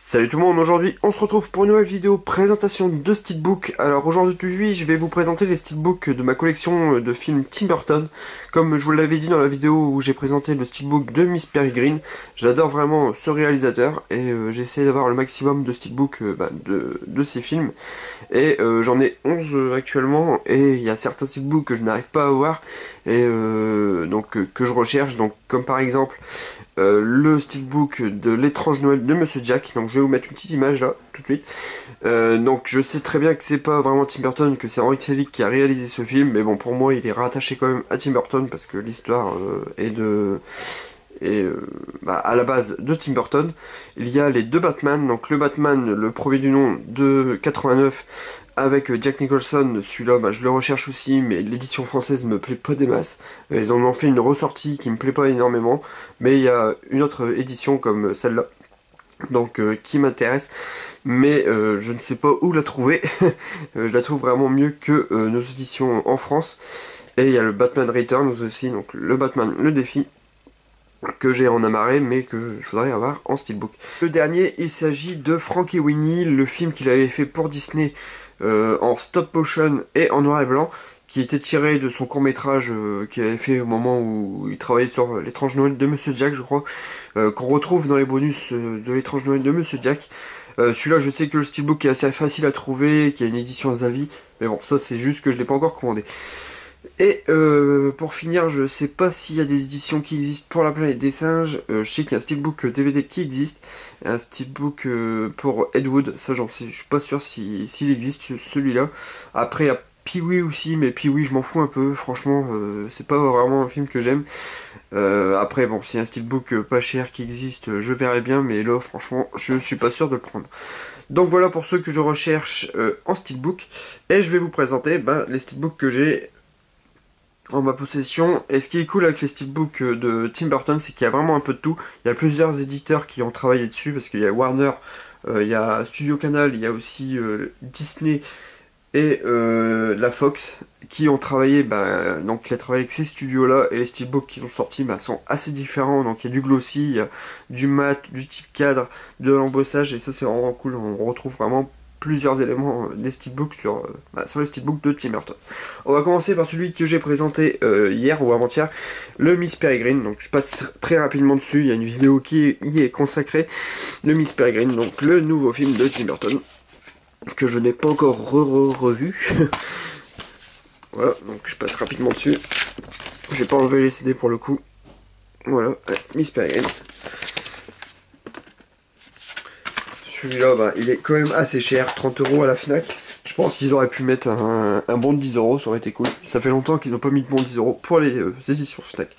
Salut tout le monde, aujourd'hui on se retrouve pour une nouvelle vidéo présentation de Steelbook. Alors aujourd'hui je vais vous présenter les Steelbooks de ma collection de films Tim Burton. Comme je vous l'avais dit dans la vidéo où j'ai présenté le Steelbook de Miss Peregrine, j'adore vraiment ce réalisateur et j'ai essayé d'avoir le maximum de Steelbook de ces films. Et j'en ai 11 actuellement et il y a certains Steelbooks que je n'arrive pas à avoir et que je recherche, donc comme par exemple le steelbook de l'étrange Noël de Monsieur Jack. Donc je vais vous mettre une petite image là tout de suite. Donc je sais très bien que c'est pas vraiment Tim Burton, que c'est Henry Selick qui a réalisé ce film, mais bon, pour moi il est rattaché quand même à Tim Burton parce que l'histoire à la base de Tim Burton. Il y a les deux Batman, donc le Batman, le premier du nom de 89 avec Jack Nicholson. Celui-là je le recherche aussi, mais l'édition française me plaît pas des masses. Ils en ont fait une ressortie qui me plaît pas énormément, mais il y a une autre édition comme celle-là donc qui m'intéresse, mais je ne sais pas où la trouver. Je la trouve vraiment mieux que nos éditions en France. Et il y a le Batman Returns aussi, donc le Batman le défi que j'ai en amarré mais que je voudrais avoir en steelbook. Le dernier, il s'agit de Frankie Winnie, le film qu'il avait fait pour Disney en stop motion et en noir et blanc, qui était tiré de son court-métrage qu'il avait fait au moment où il travaillait sur l'étrange Noël de Monsieur Jack, je crois, qu'on retrouve dans les bonus de l'étrange Noël de Monsieur Jack. Celui-là, je sais que le steelbook est assez facile à trouver, qu'il y a une édition Zavi, mais bon, ça c'est juste que je l'ai pas encore commandé. Et pour finir, je sais pas s'il y a des éditions qui existent pour la planète des singes. Je sais qu'il y a un steelbook DVD qui existe, un steelbook pour Ed Wood, ça je suis pas sûr s'il existe celui-là. Après il y a Pee-wee aussi, mais Pee-wee je m'en fous un peu, franchement c'est pas vraiment un film que j'aime. Après bon, s'il y a un steelbook pas cher qui existe, je verrai bien, mais là franchement je suis pas sûr de le prendre. Donc voilà pour ceux que je recherche en steelbook, et je vais vous présenter les steelbooks que j'ai en ma possession. Et ce qui est cool avec les steelbooks de Tim Burton, c'est qu'il y a vraiment un peu de tout. Il y a plusieurs éditeurs qui ont travaillé dessus, parce qu'il y a Warner, il y a Studio Canal, il y a aussi Disney et la Fox qui ont travaillé, donc il a travaillé avec ces studios là, et les steelbooks qui sont sortis sont assez différents. Donc il y a du glossy, il y a du mat, du type cadre, de l'embossage, et ça c'est vraiment cool. On retrouve vraiment plusieurs éléments des steelbooks sur les steelbooks de Tim Burton. On va commencer par celui que j'ai présenté hier ou avant-hier, le Miss Peregrine. Donc je passe très rapidement dessus, il y a une vidéo qui y est consacrée. Le Miss Peregrine, donc le nouveau film de Tim Burton, que je n'ai pas encore revu. Voilà, donc je passe rapidement dessus. J'ai pas enlevé les CD pour le coup. Voilà, Miss Peregrine. Celui-là, il est quand même assez cher, 30 € à la Fnac. Je pense qu'ils auraient pu mettre un bon de 10 €, ça aurait été cool. Ça fait longtemps qu'ils n'ont pas mis de bon de 10 € pour les éditions Fnac.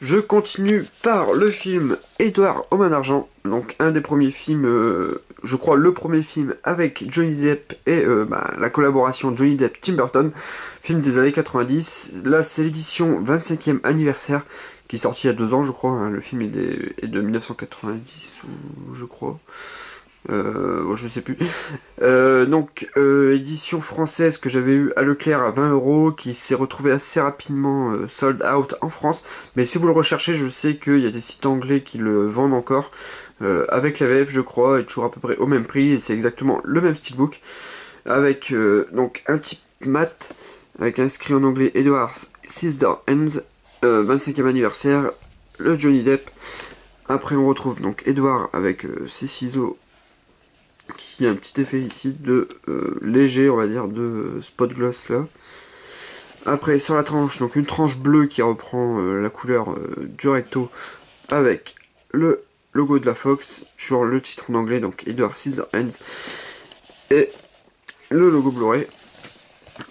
Je continue par le film Edward aux mains d'argent, donc un des premiers films, je crois le premier film avec Johnny Depp et la collaboration Johnny Depp-Tim Burton, film des années 90. Là c'est l'édition 25e anniversaire qui est sorti il y a 2 ans je crois, hein. Le film est de 1990 ou je crois. Je sais plus. Édition française que j'avais eu à Leclerc à 20 €, qui s'est retrouvé assez rapidement sold out en France. Mais si vous le recherchez, je sais qu'il y a des sites anglais qui le vendent encore, avec la VF je crois, et toujours à peu près au même prix, et c'est exactement le même steelbook, avec donc un type mat, avec inscrit en anglais Edward Scissorhands, 25e anniversaire, le Johnny Depp. Après on retrouve donc Edward avec ses ciseaux, qui a un petit effet ici de léger, on va dire, de spot gloss là. Après sur la tranche, donc une tranche bleue qui reprend la couleur du recto, avec le logo de la Fox sur le titre en anglais, donc Edward Scissorhands, et le logo Blu-ray.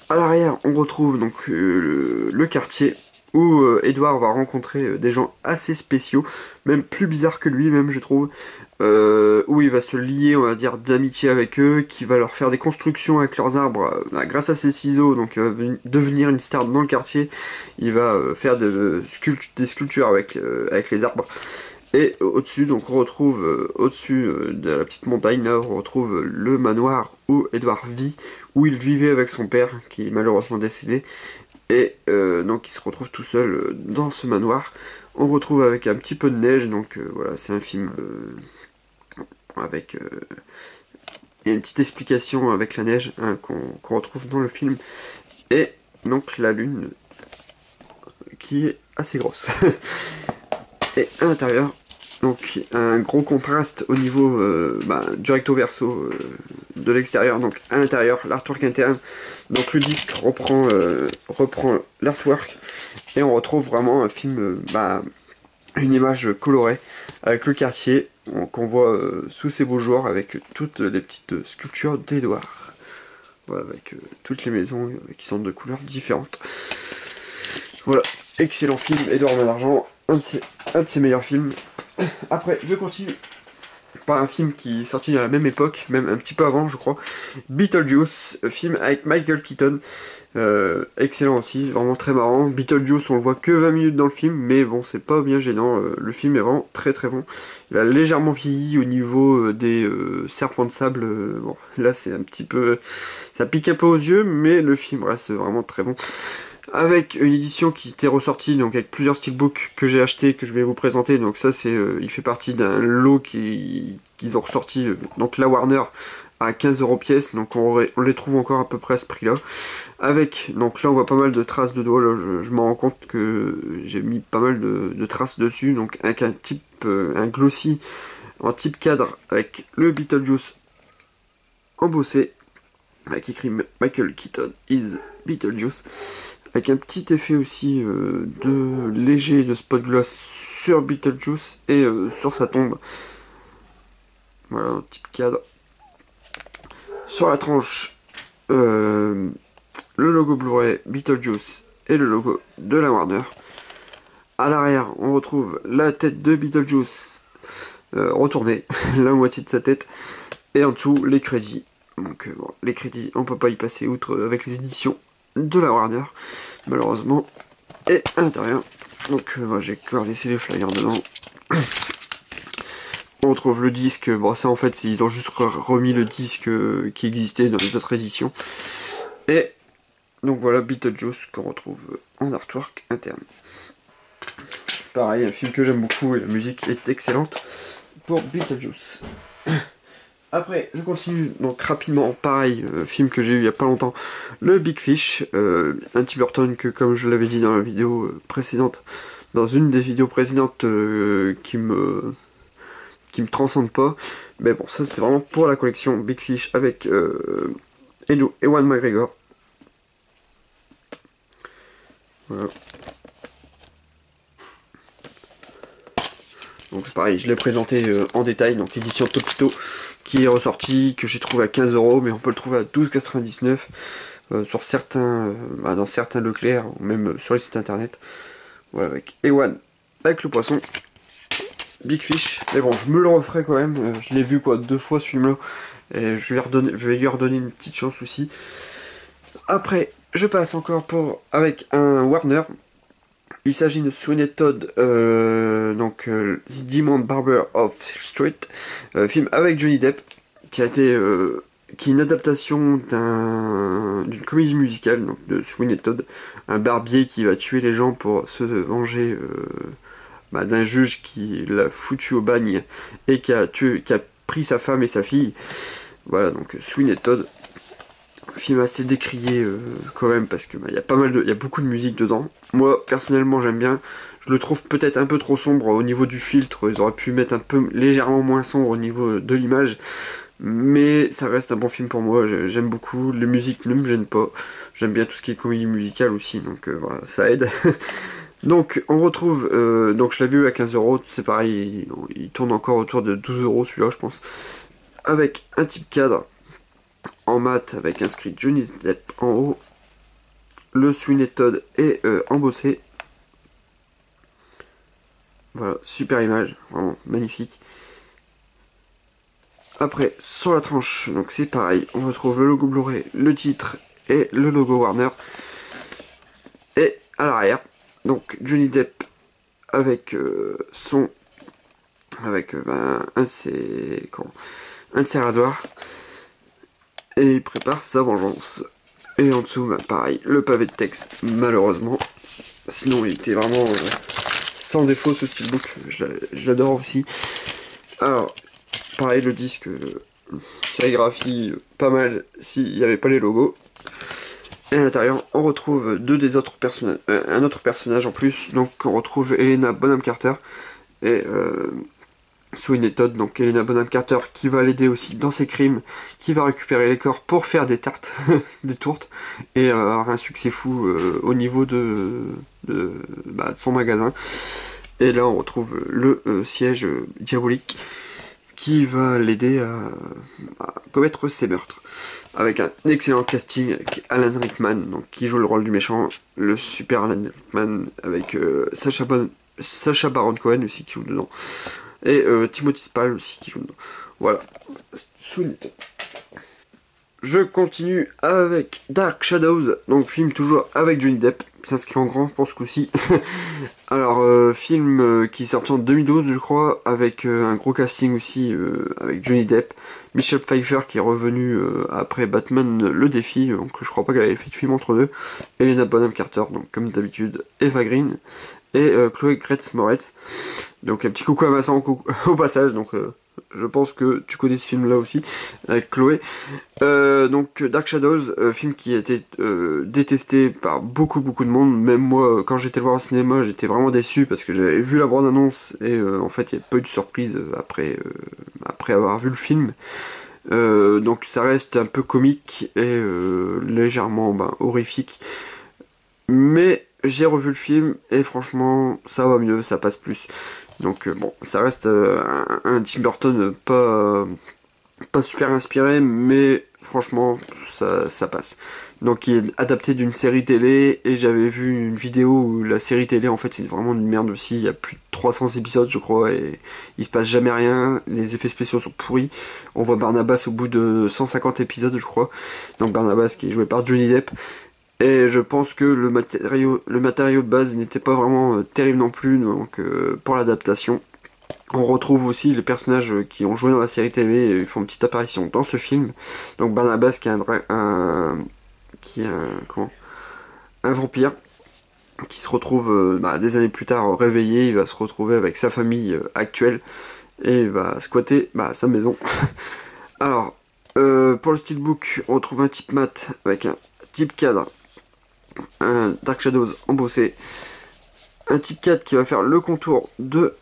À l'arrière on retrouve donc le quartier où Edward va rencontrer des gens assez spéciaux, même plus bizarres que lui même je trouve, où il va se lier, on va dire, d'amitié avec eux, qui va leur faire des constructions avec leurs arbres grâce à ses ciseaux, donc il va devenir une star dans le quartier. Il va faire des sculptures avec les arbres. Et au-dessus, donc on retrouve, au-dessus de la petite montagne, là, on retrouve le manoir où Edward vit, où il vivait avec son père, qui est malheureusement décédé. Et donc il se retrouve tout seul dans ce manoir. On retrouve avec un petit peu de neige, donc voilà, c'est un film avec il y a une petite explication avec la neige hein, qu'on retrouve dans le film. Et donc la lune qui est assez grosse. Et à l'intérieur, donc un gros contraste au niveau du recto verso de l'extérieur. Donc à l'intérieur, l'artwork interne. Donc le disque reprend l'artwork et on retrouve vraiment un film, une image colorée avec le quartier qu'on voit sous ses beaux jours avec toutes les petites sculptures d'Edouard. Voilà, avec toutes les maisons qui sont de couleurs différentes. Voilà, excellent film, Edouard Main d'Argent, un de ses meilleurs films. Après, je continue par un film qui est sorti à la même époque, même un petit peu avant, je crois. Beetlejuice, film avec Michael Keaton. Excellent aussi, vraiment très marrant. Beetlejuice, on le voit que 20 minutes dans le film, mais bon, c'est pas bien gênant. Le film est vraiment très très bon. Il a légèrement vieilli au niveau des serpents de sable. Bon, là, c'est un petit peu... ça pique un peu aux yeux, mais le film reste vraiment très bon. Avec une édition qui était ressortie, donc avec plusieurs steelbooks que j'ai acheté, que je vais vous présenter. Donc ça, c'est, il fait partie d'un lot qu'ils ont ressorti, donc la Warner, à 15 € pièce. Donc on les trouve encore à peu près à ce prix-là. Avec, donc là on voit pas mal de traces de doigts, là je me rends compte que j'ai mis pas mal de traces dessus. Donc avec un type, un glossy en type cadre, avec le Beetlejuice embossé, avec écrit Michael Keaton is Beetlejuice. Avec un petit effet aussi de léger de spot gloss sur Beetlejuice et sur sa tombe. Voilà, un type cadre. Sur la tranche, le logo Blu-ray Beetlejuice et le logo de la Warner. À l'arrière, on retrouve la tête de Beetlejuice retournée, la moitié de sa tête. Et en dessous, les crédits. Donc bon, les crédits, on peut pas y passer outre avec les éditions de la Warner, malheureusement. Et à l'intérieur, donc j'ai encore laissé les flyers dedans. On retrouve le disque, bon ça en fait ils ont juste remis le disque qui existait dans les autres éditions. Et donc voilà Beetlejuice qu'on retrouve en artwork interne. Pareil, un film que j'aime beaucoup et la musique est excellente pour Beetlejuice. Après, je continue donc rapidement, pareil, film que j'ai eu il y a pas longtemps, le Big Fish, un Tim Burton que, comme je l'avais dit dans la vidéo précédente, dans une des vidéos précédentes qui me transcende pas, mais bon, ça c'était vraiment pour la collection Big Fish avec Ewan McGregor. Voilà. Donc c'est pareil, je l'ai présenté en détail, donc édition Topito qui est ressorti, que j'ai trouvé à 15 €, mais on peut le trouver à 12,99 sur certains, dans certains Leclerc, ou même sur les sites internet. Voilà, avec Ewan, avec le poisson, Big Fish. Mais bon, je me le referai quand même, je l'ai vu quoi 2 fois ce film-là, et je vais lui redonner une petite chance aussi. Après, je passe encore avec un Warner. Il s'agit de Sweeney Todd, The Demon Barber of Street, film avec Johnny Depp, qui est une adaptation d'une comédie musicale, donc de Sweeney Todd, un barbier qui va tuer les gens pour se venger d'un juge qui l'a foutu au bagne et qui a pris sa femme et sa fille. Voilà, donc Sweeney Todd. Film assez décrié quand même parce que il y a beaucoup de musique dedans. Moi personnellement j'aime bien. Je le trouve peut-être un peu trop sombre au niveau du filtre. Ils auraient pu mettre un peu légèrement moins sombre au niveau de l'image. Mais ça reste un bon film pour moi. J'aime beaucoup. Les musiques ne me gênent pas. J'aime bien tout ce qui est comédie musicale aussi. Donc voilà, ça aide. Donc on retrouve, donc je l'ai vu à 15 €. C'est pareil, il tourne encore autour de 12 € celui-là je pense. Avec un type cadre en mat avec inscrit Johnny Depp en haut, le Sweeney Todd est embossé. Voilà, super image, vraiment magnifique. Après, sur la tranche, donc c'est pareil, on retrouve le logo Blu-ray, le titre et le logo Warner. Et à l'arrière, donc Johnny Depp avec un de ses rasoirs. Et il prépare sa vengeance. Et en dessous, pareil, le pavé de texte, malheureusement. Sinon, il était vraiment sans défaut ce steelbook. Je l'adore aussi. Alors, pareil, le disque, sérigraphie pas mal s'il n'y avait pas les logos. Et à l'intérieur, on retrouve un autre personnage en plus. Donc on retrouve Helena Bonham Carter et Sweeney Todd. Donc Helena Bonham Carter qui va l'aider aussi dans ses crimes, qui va récupérer les corps pour faire des tartes, des tourtes, et avoir un succès fou au niveau de son magasin. Et là on retrouve le siège diabolique qui va l'aider à commettre ses meurtres. Avec un excellent casting, avec Alan Rickman, donc, qui joue le rôle du méchant, le super Alan Rickman, avec Sacha Baron Cohen aussi qui joue dedans, et Timothy Spall aussi qui joue dedans. Voilà. Je continue avec Dark Shadows, donc film toujours avec Johnny Depp, s'inscrit en grand pour ce coup-ci. Alors, film qui est sorti en 2012 je crois, avec un gros casting aussi, avec Johnny Depp, Michelle Pfeiffer qui est revenue après Batman le défi, donc je crois pas qu'elle avait fait de film entre deux, Helena Bonham Carter, donc comme d'habitude, Eva Green, et Chloé Grace Moretz. Donc un petit coucou à Vincent au passage, donc je pense que tu connais ce film là aussi, avec Chloé. Donc Dark Shadows, film qui a été détesté par beaucoup de monde. Même moi, quand j'étais le voir au cinéma, j'étais vraiment déçu parce que j'avais vu la bande-annonce et en fait il n'y a pas eu de surprise après avoir vu le film. Donc ça reste un peu comique et légèrement horrifique. Mais j'ai revu le film et franchement ça va mieux, ça passe plus. Donc bon, ça reste un Tim Burton pas super inspiré, mais franchement ça passe. Donc il est adapté d'une série télé et j'avais vu une vidéo où la série télé en fait c'est vraiment une merde aussi, il y a plus de 300 épisodes je crois et il se passe jamais rien, les effets spéciaux sont pourris. On voit Barnabas au bout de 150 épisodes je crois, donc Barnabas qui est joué par Johnny Depp. Et je pense que le matériau de base n'était pas vraiment terrible non plus, donc pour l'adaptation. On retrouve aussi les personnages qui ont joué dans la série TV, ils font une petite apparition dans ce film. Donc Barnabas qui est un vampire qui se retrouve des années plus tard réveillé, il va se retrouver avec sa famille actuelle et il va squatter sa maison. Alors, pour le steelbook, on retrouve un type mat avec un type cadre, un Dark Shadows embossé, un type 4 qui va faire le contour de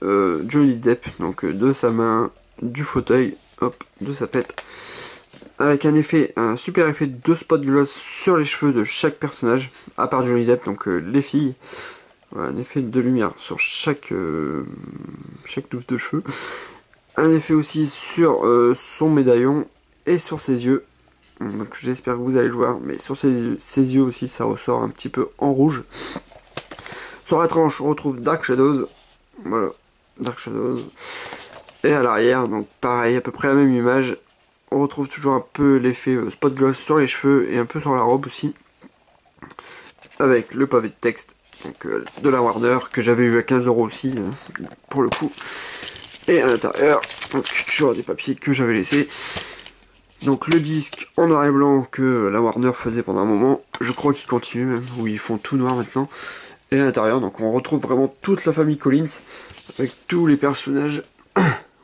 Johnny Depp, donc de sa main, du fauteuil, hop, de sa tête, avec un super effet de spot gloss sur les cheveux de chaque personnage, à part Johnny Depp, donc les filles, voilà, un effet de lumière sur chaque touffe de cheveux, un effet aussi sur son médaillon et sur ses yeux. Donc j'espère que vous allez le voir, mais sur ses yeux aussi ça ressort un petit peu en rouge. Sur la tranche on retrouve Dark Shadows, voilà, Dark Shadows. Et à l'arrière, donc pareil, à peu près la même image, on retrouve toujours un peu l'effet spot gloss sur les cheveux et un peu sur la robe aussi. Avec le pavé de texte, donc de la Warner, que j'avais eu à 15 € aussi, pour le coup. Et à l'intérieur, donc toujours des papiers que j'avais laissés. Donc le disque en noir et blanc que la Warner faisait pendant un moment, je crois qu'ils continuent même, où ils font tout noir maintenant. Et à l'intérieur, donc on retrouve vraiment toute la famille Collins, avec tous les personnages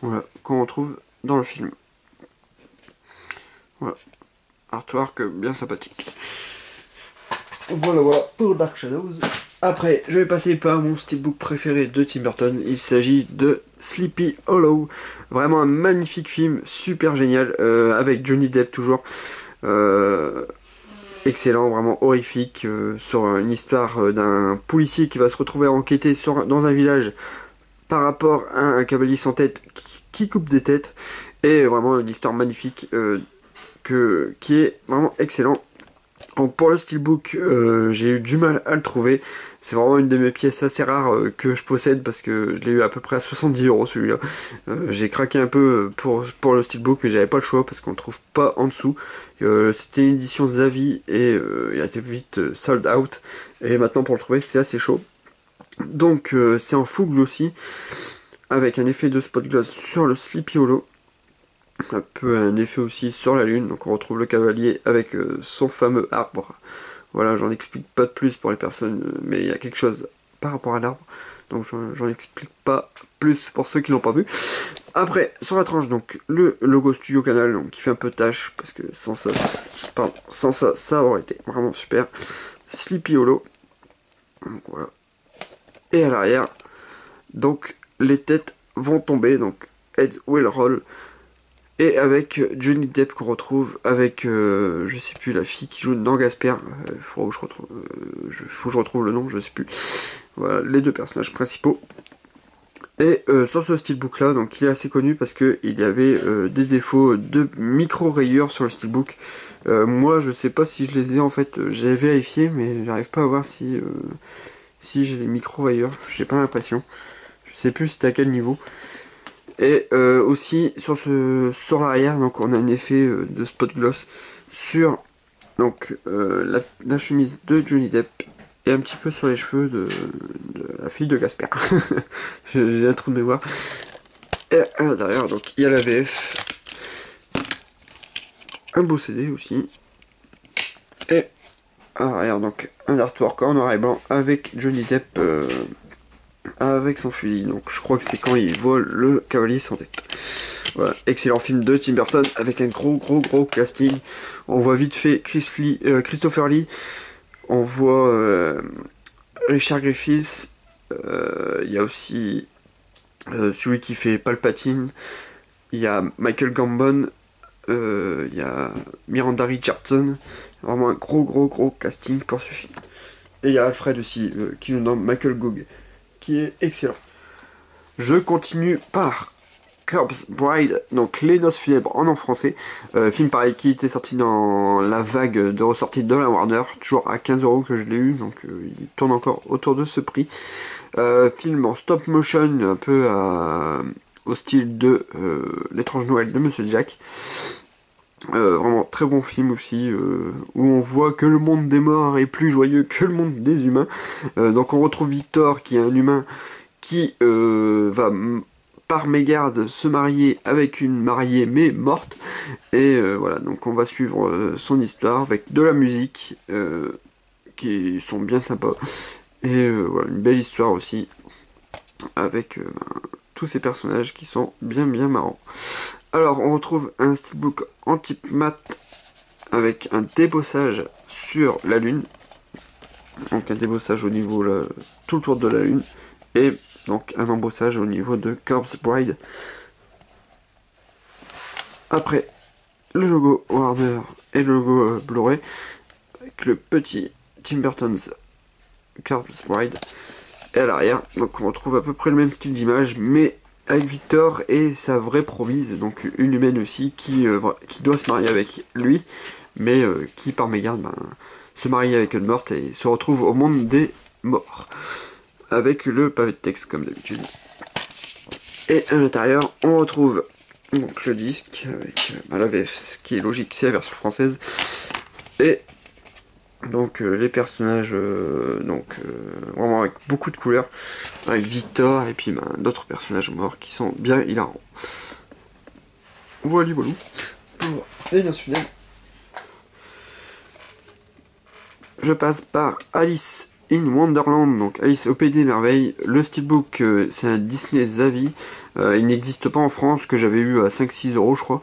voilà, qu'on retrouve dans le film. Voilà, artwork bien sympathique. Voilà pour Dark Shadows. Après, je vais passer par mon steelbook préféré de Tim Burton. Il s'agit de Sleepy Hollow. Vraiment un magnifique film, super génial, avec Johnny Depp toujours. Excellent, vraiment horrifique, sur une histoire d'un policier qui va se retrouver à enquêter dans un village par rapport à un cavalier sans tête qui coupe des têtes. Et vraiment une histoire magnifique qui est vraiment excellent. Donc pour le steelbook, j'ai eu du mal à le trouver. C'est vraiment une de mes pièces assez rares que je possède parce que je l'ai eu à peu près à 70 € celui-là. J'ai craqué un peu pour le steelbook, mais j'avais pas le choix parce qu'on le trouve pas en dessous. C'était une édition Zavi et il a été vite sold out. Et maintenant pour le trouver c'est assez chaud. Donc c'est en full glossy avec un effet de spot gloss sur le Sleepy Hollow. Un peu un effet aussi sur la lune, donc on retrouve le cavalier avec son fameux arbre. Voilà, j'en explique pas de plus pour les personnes, mais il y a quelque chose par rapport à l'arbre, donc j'en explique pas plus pour ceux qui l'ont pas vu. Après, sur la tranche, donc le logo Studio Canal, donc qui fait un peu tâche, parce que sans ça, pardon, sans ça, ça aurait été vraiment super. Sleepy Hollow, donc voilà. Et à l'arrière, donc les têtes vont tomber, donc Heads Will Roll. Et avec Johnny Depp qu'on retrouve avec, je sais plus, la fille qui joue dans Gasper. Faut que je retrouve le nom, je sais plus. Voilà, les deux personnages principaux. Et sur ce steelbook là, donc il est assez connu parce que il y avait des défauts de micro-rayures sur le steelbook. Moi je sais pas si je les ai en fait, j'ai vérifié mais j'arrive pas à voir si j'ai les micro-rayures, j'ai pas l'impression. Je sais plus c'était à quel niveau. Et aussi sur l'arrière, donc on a un effet de spot gloss sur donc la chemise de Johnny Depp et un petit peu sur les cheveux de la fille de Gasper. J'ai un trou de mémoire. Et à l'intérieur, donc il y a la VF, un beau CD aussi, et à l'arrière, donc un artwork en noir et blanc avec Johnny Depp avec son fusil. Donc je crois que c'est quand il vole le cavalier sans tête. Voilà, excellent film de Tim Burton avec un gros casting. On voit vite fait Christopher Lee, on voit Richard Griffiths, il y a aussi celui qui fait Palpatine, il y a Michael Gambon, il y a Miranda Richardson, vraiment un gros casting pour ce film. Et il y a Alfred aussi, qui nous nomme Michael Gough, qui est excellent. Je continue par Corpse Bride, donc Les Noces Funèbres en français. Film pareil qui était sorti dans la vague de ressortie de la Warner, toujours à 15 € que je l'ai eu, donc il tourne encore autour de ce prix. Film en stop motion, un peu au style de L'étrange Noël de Monsieur Jack. Vraiment très bon film aussi, où on voit que le monde des morts est plus joyeux que le monde des humains. Donc on retrouve Victor qui est un humain qui va par mégarde se marier avec une mariée mais morte. Et voilà, donc on va suivre son histoire avec de la musique qui sont bien sympas. Et voilà, une belle histoire aussi avec tous ces personnages qui sont bien marrants. Alors on retrouve un steelbook en type mat avec un débossage sur la lune. Donc un débossage au niveau là, tout le tour de la lune. Et donc un embossage au niveau de Corpse Bride. Après le logo Warner et le logo Blu-ray avec le petit Tim Burton's Corpse Bride. Et à l'arrière, donc on retrouve à peu près le même style d'image, mais avec Victor et sa vraie promise, donc une humaine aussi, qui doit se marier avec lui, mais qui par mégarde se marie avec une morte et se retrouve au monde des morts. Avec le pavé de texte comme d'habitude. Et à l'intérieur, on retrouve donc le disque avec la VF, ce qui est logique, c'est la version française. Et donc les personnages, vraiment avec beaucoup de couleurs, avec Victor et puis d'autres personnages morts qui sont bien hilarants. Voilà pour les liens suivants. Je passe par Alice in Wonderland, donc Alice au Pays des Merveilles. Le steelbook, c'est un Disney Zavi. Il n'existe pas en France, que j'avais eu à 5-6 € je crois.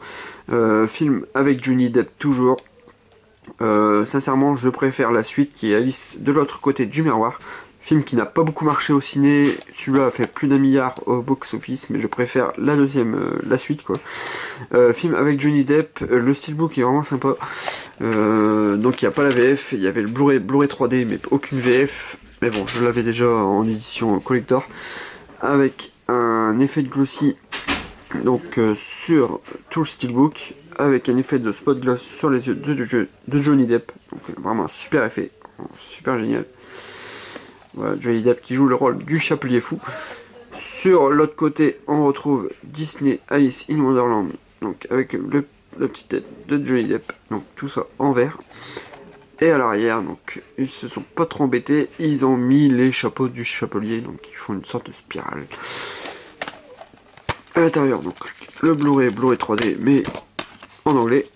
Film avec Johnny Depp toujours. Sincèrement, je préfère la suite qui est Alice de l'autre côté du miroir. Film qui n'a pas beaucoup marché au ciné. Celui-là a fait plus d'1 milliard au box-office, mais je préfère la deuxième, la suite quoi. Film avec Johnny Depp. Le steelbook est vraiment sympa. Donc il n'y a pas la VF, il y avait le Blu-ray 3D, mais aucune VF. Mais bon, je l'avais déjà en édition collector. Avec un effet de glossy donc sur tout le steelbook, avec un effet de spot gloss sur les yeux de Johnny Depp. Donc vraiment un super effet, super génial. Voilà, Johnny Depp qui joue le rôle du chapelier fou. Sur l'autre côté, on retrouve Disney Alice in Wonderland, donc avec la petite tête de Johnny Depp, donc tout ça en vert. Et à l'arrière, donc ils se sont pas trop embêtés, ils ont mis les chapeaux du chapelier, donc ils font une sorte de spirale. À l'intérieur, donc le Blu-ray 3D, mais en anglais.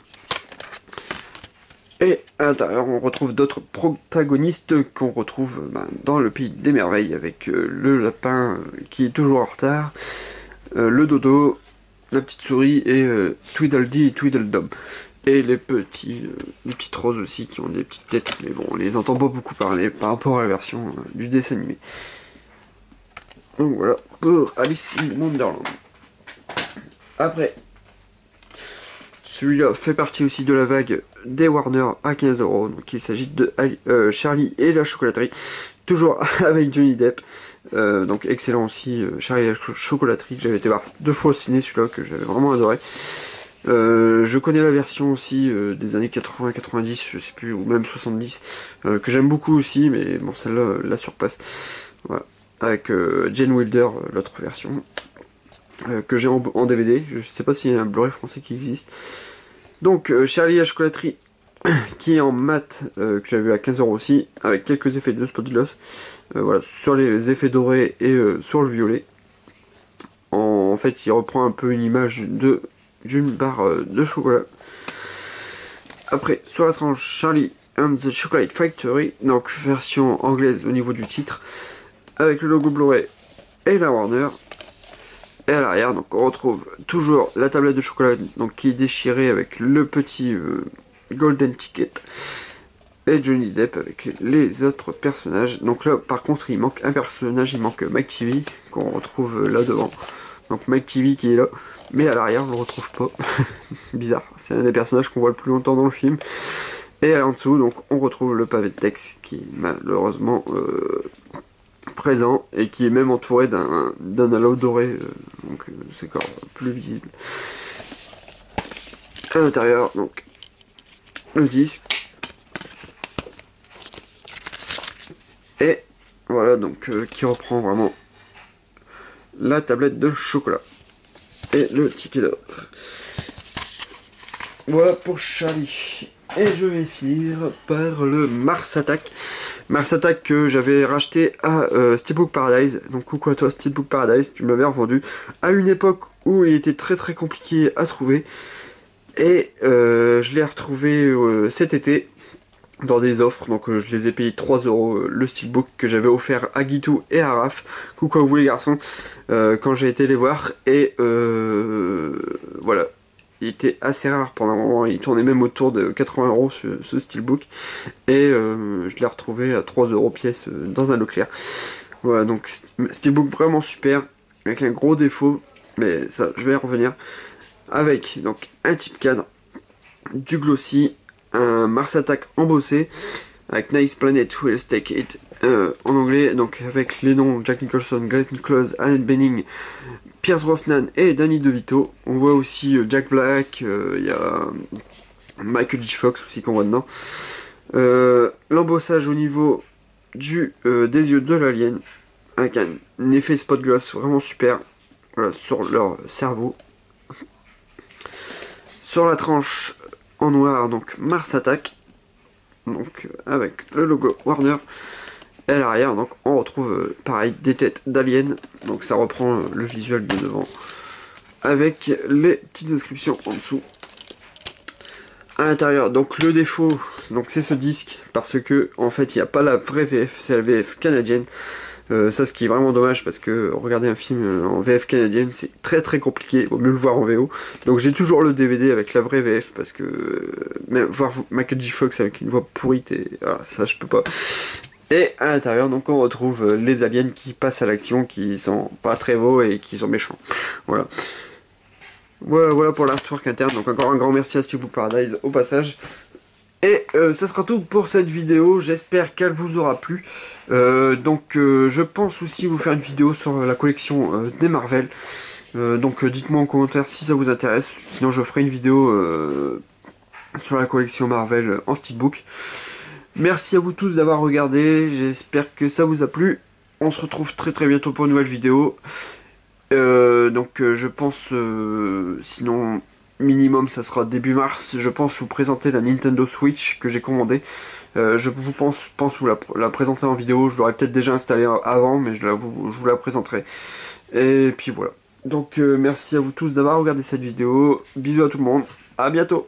Et à l'intérieur, on retrouve d'autres protagonistes qu'on retrouve dans le Pays des Merveilles, avec le lapin qui est toujours en retard, le dodo, la petite souris et Tweedledee et Tweedledum. Et les petites roses aussi qui ont des petites têtes, mais bon, on les entend pas beaucoup parler par rapport à la version du dessin animé. Donc voilà, pour Alice in Wonderland. Après, celui-là fait partie aussi de la vague des Warner à 15 €. Donc il s'agit de Charlie et la chocolaterie, toujours avec Johnny Depp. Donc excellent aussi, Charlie et la chocolaterie, que j'avais été voir 2 fois au ciné, celui-là que j'avais vraiment adoré. Je connais la version aussi des années 80-90, je sais plus, ou même 70, que j'aime beaucoup aussi, mais bon, celle-là la surpasse. Voilà. Avec Jane Wilder, l'autre version, que j'ai en DVD. Je sais pas s'il y a un Blu-ray français qui existe. Donc, Charlie et la chocolaterie, qui est en mat, que j'avais vu à 15 € aussi, avec quelques effets de spot gloss. Voilà, sur les effets dorés et sur le violet. En fait, il reprend un peu une image d'une barre de chocolat. Après, sur la tranche Charlie and the Chocolate Factory, donc version anglaise au niveau du titre, avec le logo Blu-ray et la Warner. Et à l'arrière, donc on retrouve toujours la tablette de chocolat, donc qui est déchirée avec le petit Golden Ticket. Et Johnny Depp avec les autres personnages. Donc là, par contre, il manque un personnage, il manque Mike TV, qu'on retrouve là devant. Donc Mike TV qui est là, mais à l'arrière, on le retrouve pas. Bizarre, c'est un des personnages qu'on voit le plus longtemps dans le film. Et en dessous, donc, on retrouve le pavé de texte qui est malheureusement présent et qui est même entouré d'un halo doré, donc c'est encore plus visible. À l'intérieur, donc, le disque. Et voilà, donc qui reprend vraiment la tablette de chocolat et le ticket d'or. Voilà pour Charlie. Et je vais finir par le Mars Attack. Mars Attack que j'avais racheté à Steelbook Paradise. Donc coucou à toi Steelbook Paradise, tu m'avais revendu à une époque où il était très compliqué à trouver. Et je l'ai retrouvé cet été dans des offres, donc je les ai payés 3 € le steelbook que j'avais offert à Guitou et à Raph. Coucou à vous les garçons, quand j'ai été les voir, et voilà, il était assez rare pendant un moment, il tournait même autour de 80 € ce steelbook, et je l'ai retrouvé à 3 € pièce dans un Leclerc. Voilà, donc steelbook vraiment super, avec un gros défaut, mais ça je vais y revenir, avec donc un type cadre, du glossy, un Mars Attack embossé avec Nice Planet Will Take It en anglais, donc avec les noms Jack Nicholson, Glenn Close, Annette Bening, Pierce Brosnan et Danny DeVito. On voit aussi Jack Black, il y a Michael J. Fox aussi qu'on voit dedans. L'embossage au niveau des yeux de l'alien avec un effet spot gloss vraiment super, voilà, sur leur cerveau. Sur la tranche en noir, donc Mars Attack, donc avec le logo Warner. Et à l'arrière, donc on retrouve pareil des têtes d'aliens, donc ça reprend le visuel de devant avec les petites inscriptions en dessous. À l'intérieur, donc le défaut, donc c'est ce disque, parce que en fait il n'y a pas la vraie VF, c'est la VF canadienne. Ça, ce qui est vraiment dommage, parce que regarder un film en VF canadienne c'est très compliqué, il vaut mieux le voir en VO. Donc j'ai toujours le DVD avec la vraie VF, parce que même voir Michael J. Fox avec une voix pourrite, et voilà, ça je peux pas. Et à l'intérieur, donc on retrouve les aliens qui passent à l'action, qui sont pas très beaux et qui sont méchants. Voilà. Voilà pour l'artwork interne, donc encore un grand merci à Steelbook Paradise au passage. Et ça sera tout pour cette vidéo, j'espère qu'elle vous aura plu. Je pense aussi vous faire une vidéo sur la collection des Marvel. Dites-moi en commentaire si ça vous intéresse, sinon je ferai une vidéo sur la collection Marvel en steelbook. Merci à vous tous d'avoir regardé, j'espère que ça vous a plu. On se retrouve très bientôt pour une nouvelle vidéo. Je pense, sinon minimum ça sera début mars, je pense vous présenter la Nintendo Switch que j'ai commandée. Je pense vous la présenter en vidéo, je l'aurais peut-être déjà installée avant, mais je vous la présenterai. Et puis voilà. Donc merci à vous tous d'avoir regardé cette vidéo, bisous à tout le monde, à bientôt.